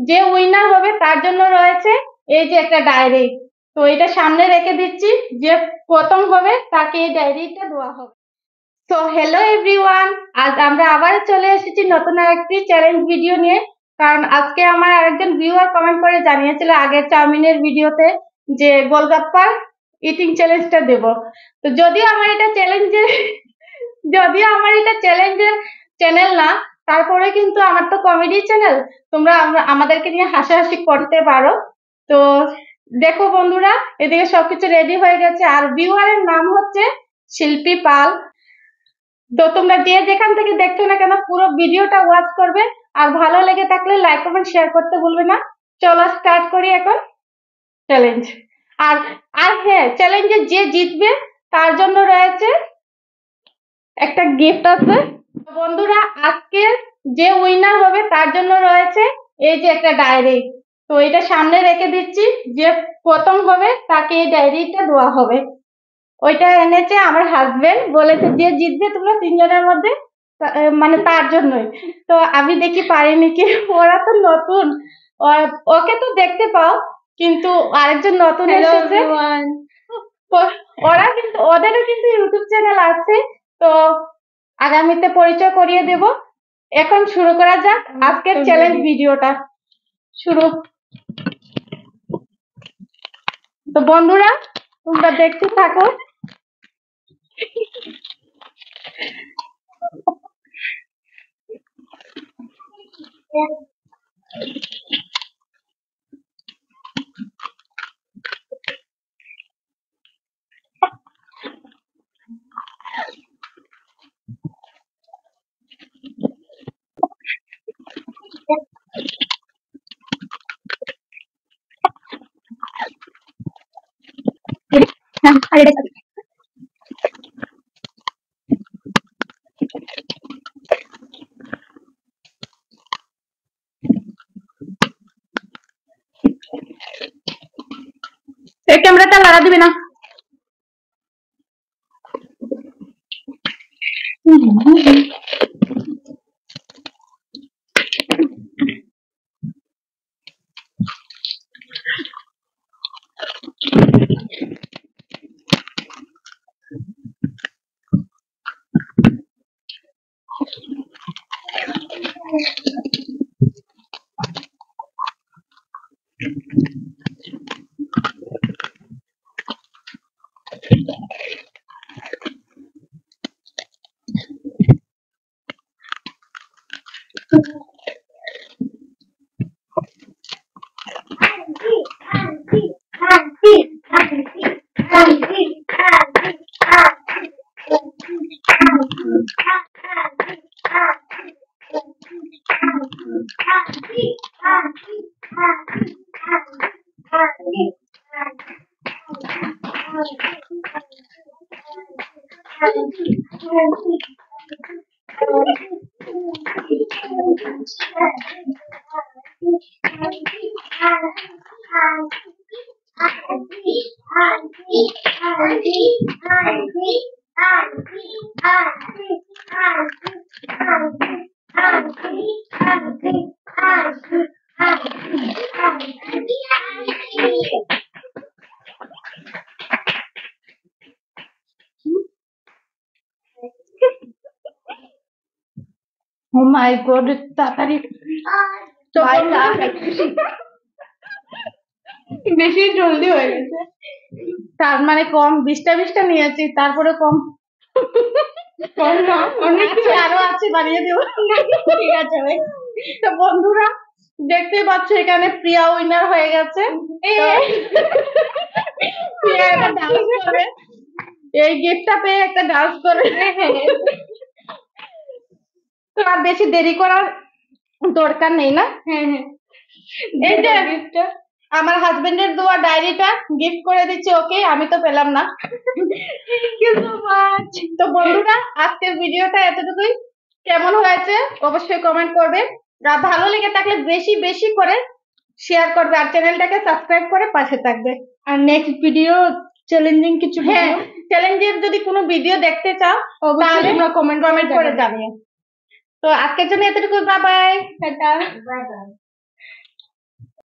যে উইনার হবে তার জন্য রয়েছে এই যে একটা ডায়েরি। তো এটা সামনে রেখে দিচ্ছি, যে প্রথম হবে তাকে এই ডায়েরিটা দেওয়া হবে। তো হ্যালো এভরিওয়ান, আজ আমরা আবার চলে এসেছি নতুন একটি চ্যালেঞ্জ ভিডিও নিয়ে। কারণ আজকে আমার আরেকজন ভিউয়ার কমেন্ট করে জানিয়েছিল আগের চাউমিনের ভিডিওতে যে গোলগাপ্পার ইটিং চ্যালেঞ্জটা দেব। তো যদিও আমার এটা চ্যালেঞ্জের চ্যানেল না, তারপরে কিন্তু আমার তো কমেডি চ্যানেল, তোমরা আমাদেরকে নিয়ে হাসাহাসি করতে পারো। তো দেখো বন্ধুরা, এদিকে সবকিছু রেডি হয়ে গেছে, আর ভিউয়ারের নাম হচ্ছে শিল্পী পাল। তো তোমরা যে যেখান থেকে দেখছো না কেন পুরো ভিডিওটা ওয়াচ করবে, আর ভালো লেগে থাকলে লাইক কমেন্ট শেয়ার করতে ভুলবে না। চলো স্টার্ট করি এখন চ্যালেঞ্জ। আর আর হ্যাঁ, চ্যালেঞ্জে যে জিতবে তার জন্য রয়েছে একটা গিফট আছে। তো বন্ধুরা, আজকের যে উইনার হবে তার জন্য রয়েছে এই যে একটা ডায়েরি। তো এটা সামনে রেখে দিচ্ছি, যে প্রথম হবে তাকে এই ডায়েরিটা দেওয়া হবে। ওইটা এনেছে আমার হাজবেন্ড, বলেছে যে জিতবে তোমরা তিনজনের মধ্যে মানে তার জন্যই। তো আমি দেখি পারিনি কি, ওরা তো নতুন, ওকে তো দেখতে পাও, কিন্তু আরেকজন নতুন এসেছে। ওদেরও কিন্তু ইউটিউব চ্যানেল আছে। তো আগামীতে পরিচয় করিয়ে দেব। এখন শুরু করা যাক আজকের চ্যালেঞ্জ ভিডিওটা। শুরু। তো বন্ধুরা, তোমরা দেখতে থাকো। ক্যামেরাটা লাগা দিবে না। ও মাই গড, তাড়াতাড়ি। তো বেশি জলদি হয়ে গেছে, তার মানে কম 20টা নিয়েছি, তারপরে কম কম না, অনেক আরো আছে, বানিয়ে দেবো। ঠিক আছে ভাই। তো বন্ধুরা, দেখতে পাচ্ছ এখানে প্রিয়া উইনার হয়ে গেছে। প্রিয়া একটা ডান্স করে, এই গিফটটা পেয়ে একটা ডান্স করে। তো আর বেশি দেরি করার দরকার নেই না। এই যে গিফটটা আমার হাজবেন্ডের দেওয়া ডায়েরিটা গিফট করে দিচ্ছি ওকে, আমি তো পেলাম না। Thank you so much. তো বন্ধুরা, আজকের ভিডিওটা এতটুকুই। কেমন হয়েছে অবশ্যই কমেন্ট করবে, আর ভালো লেগে থাকলে বেশি বেশি করে শেয়ার করবে, আর চ্যানেলটাকে সাবস্ক্রাইব করে পাশে থাকবে। আর নেক্সট ভিডিও চ্যালেঞ্জিং কিছু, হ্যাঁ চ্যালেঞ্জের যদি কোনো ভিডিও দেখতে চাও তাহলে তোমরা কমেন্ট করে জানিও। তো আজকের জন্য এতটুকু, বাই বাই, টাটা।